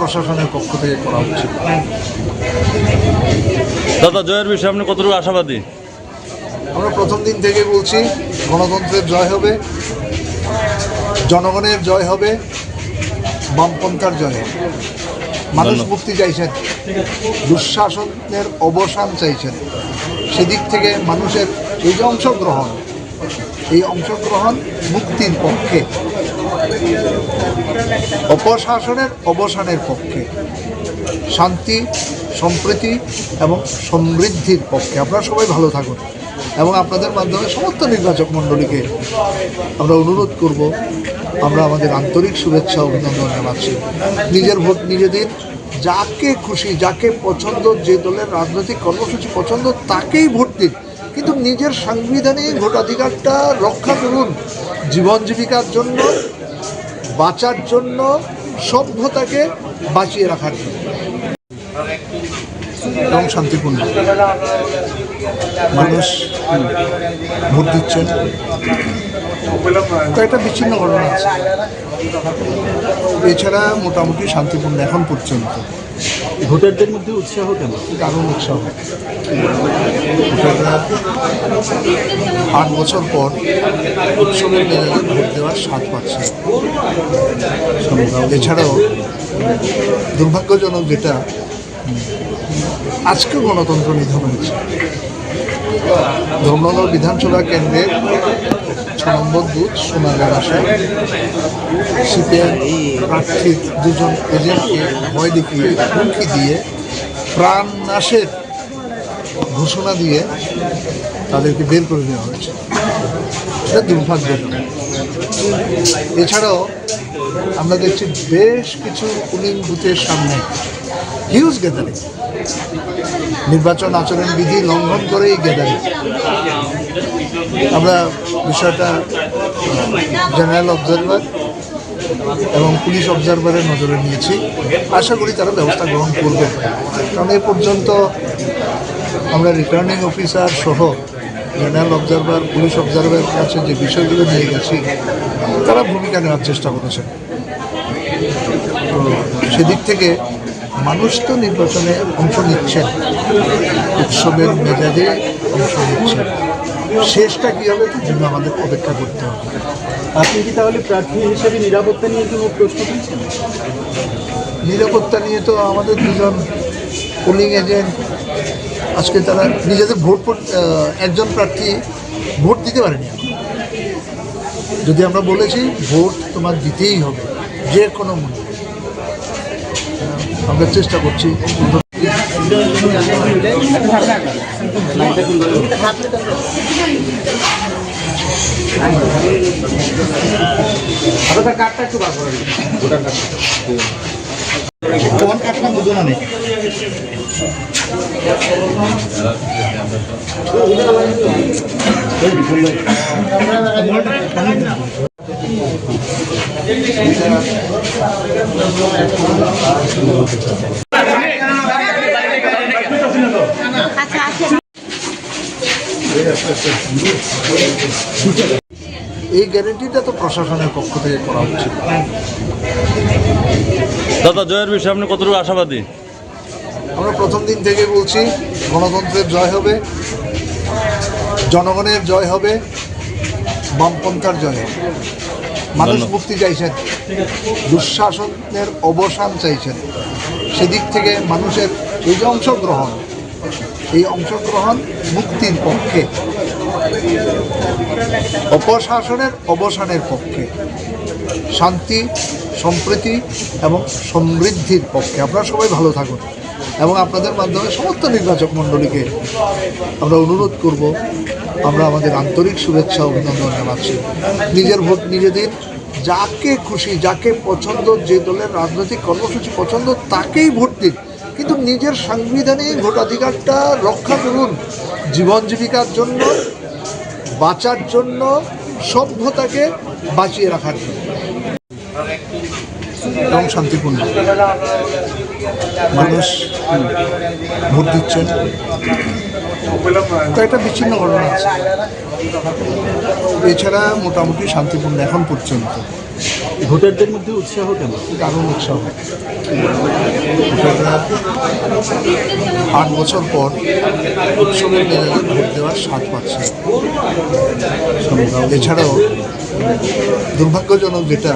প্রশাসনের পক্ষ থেকে করা উচিত। দাদা, জয়ের বিষয়ে আপনি কতটুকু আশাবাদী? আমরা প্রথম দিন থেকে বলছি, গণতন্ত্রের জয় হবে, জনগণের জয় হবে, বামপন্থার জয় হবে। মানুষ মুক্তি চাইছেন, দুঃশাসনের অবসান চাইছেন। সেদিক থেকে মানুষের এই যে অংশগ্রহণ মুক্তির পক্ষে, অপশাসনের অবসানের পক্ষে, শান্তি, সম্প্রীতি এবং সমৃদ্ধির পক্ষে। আপনারা সবাই ভালো থাকুন এবং আপনাদের মাধ্যমে সমস্ত নির্বাচক মণ্ডলীকে আমরা অনুরোধ করব, আমরা আমাদের আন্তরিক শুভেচ্ছা অভিনন্দন জানাচ্ছি। নিজের ভোট নিজে দিন, যাকে খুশি, যাকে পছন্দ, যে দলের রাজনৈতিক কর্মসূচি পছন্দ তাকেই ভোট দিন, কিন্তু নিজের সাংবিধানিক ভোটাধিকারটা রক্ষা করুন। জীবন জীবিকার জন্য, বাঁচার জন্য, সভ্যতাকে বাঁচিয়ে রাখার জন্য এবং শান্তিপূর্ণ মানুষ ভোট দিচ্ছেন। তো একটা বিচ্ছিন্ন ঘটনা আছে, এছাড়া মোটামুটি শান্তিপূর্ণ এখন পর্যন্ত। ভোটারদের মধ্যে উৎসাহ কেন? দারুণ উৎসাহ। ভোটাররা 8 বছর পর উৎসবের মেজাজে ভোট দেওয়ার স্বাদ পাচ্ছে। এছাড়াও দুর্ভাগ্যজনক যেটা, আজকে গণতন্ত্র নিধন হয়েছে। ধর্মনগর বিধানসভা কেন্দ্রের 6 নম্বর বুথ সোনাগার আসায় সিপিএম প্রার্থীর 2জন এজেন্টকে ভয় দেখিয়ে, হুমকি দিয়ে, প্রাণ নাশের ঘোষণা দিয়ে তাদেরকে বের করে দেওয়া হয়েছে। এটা দুর্ভাগ্যজনক। এছাড়াও আমরা দেখছি বেশ কিছু পোলিং বুথের সামনে হিউজ গ্যাদারিং, নির্বাচন আচরণ বিধি লঙ্ঘন করে এই গ্যাদারিং। আমরা বিষয়টা জেনারেল অবজারভার এবং পুলিশ অবজারভারের নজরে নিয়েছি। আশা করি তারা ব্যবস্থা গ্রহণ করবে, কারণ এ পর্যন্ত আমরা রিটার্নিং অফিসার সহ জেনারেল অবজারভার, পুলিশ অবজারভারের কাছে যে বিষয়গুলো নিয়ে গেছি, তারা ভূমিকা নেওয়ার চেষ্টা করেছেন। তো সেদিক থেকে মানুষ তো নির্বাচনে অংশ নিচ্ছেন, উৎসবের মেজাজে অংশ নিচ্ছেন। শেষটা কী হবে তার জন্য আমাদের অপেক্ষা করতে হবে। আপনি কি তাহলে প্রার্থী হিসেবে নিরাপত্তা নিয়ে কোনো প্রশ্ন তুলছেন? নিরাপত্তা নিয়ে তো আমাদের 2জন পোলিং এজেন্ট আজকে তারা নিজেদের একজন প্রার্থী ভোট দিতে পারেনি। যদি আমরা বলেছি ভোট তোমার দিতেই হবে যে কোনো মূল্যে, আমরা চেষ্টা করছি। এই গ্যারেন্টিটা তো প্রশাসনের পক্ষ থেকে করা উচিত। দাদা, জয়ের বিষয়ে আপনি কতটুকু আশাবাদী? আমরা প্রথম দিন থেকে বলছি, গণতন্ত্রের জয় হবে, জনগণের জয় হবে, বামপন্থার জয় হবে। মানুষ মুক্তি চাইছেন, দুঃশাসনের অবসান চাইছেন। সেদিক থেকে মানুষের এই যে অংশগ্রহণ মুক্তির পক্ষে, অপশাসনের অবসানের পক্ষে, শান্তি, সম্প্রীতি এবং সমৃদ্ধির পক্ষে। আপনারা সবাই ভালো থাকুন এবং আপনাদের মাধ্যমে সমস্ত নির্বাচক মণ্ডলীকে আমরা অনুরোধ করব, আমরা আমাদের আন্তরিক শুভেচ্ছা অভিনন্দন জানাচ্ছি। নিজের ভোট নিজে দিন, যাকে খুশি, যাকে পছন্দ, যে দলের রাজনৈতিক কর্মসূচি পছন্দ তাকেই ভোট দিন, কিন্তু নিজের সাংবিধানিক ভোটাধিকারটা রক্ষা করুন। জীবন জীবিকার জন্য, বাঁচার জন্য, সভ্যতাকে বাঁচিয়ে রাখার জন্য এবং শান্তিপূর্ণ মানুষ ভোট দিচ্ছেন। তো একটা বিচ্ছিন্ন ঘটনা আছে, এছাড়া মোটামুটি শান্তিপূর্ণ এখন পর্যন্ত। ভোটারদের মধ্যে উৎসাহ কেন? দারুণ উৎসাহ। 8 বছর পর উৎসবের মেজাজে ভোট দেওয়ার স্বাদ পাচ্ছে। এছাড়াও দুর্ভাগ্যজনক যেটা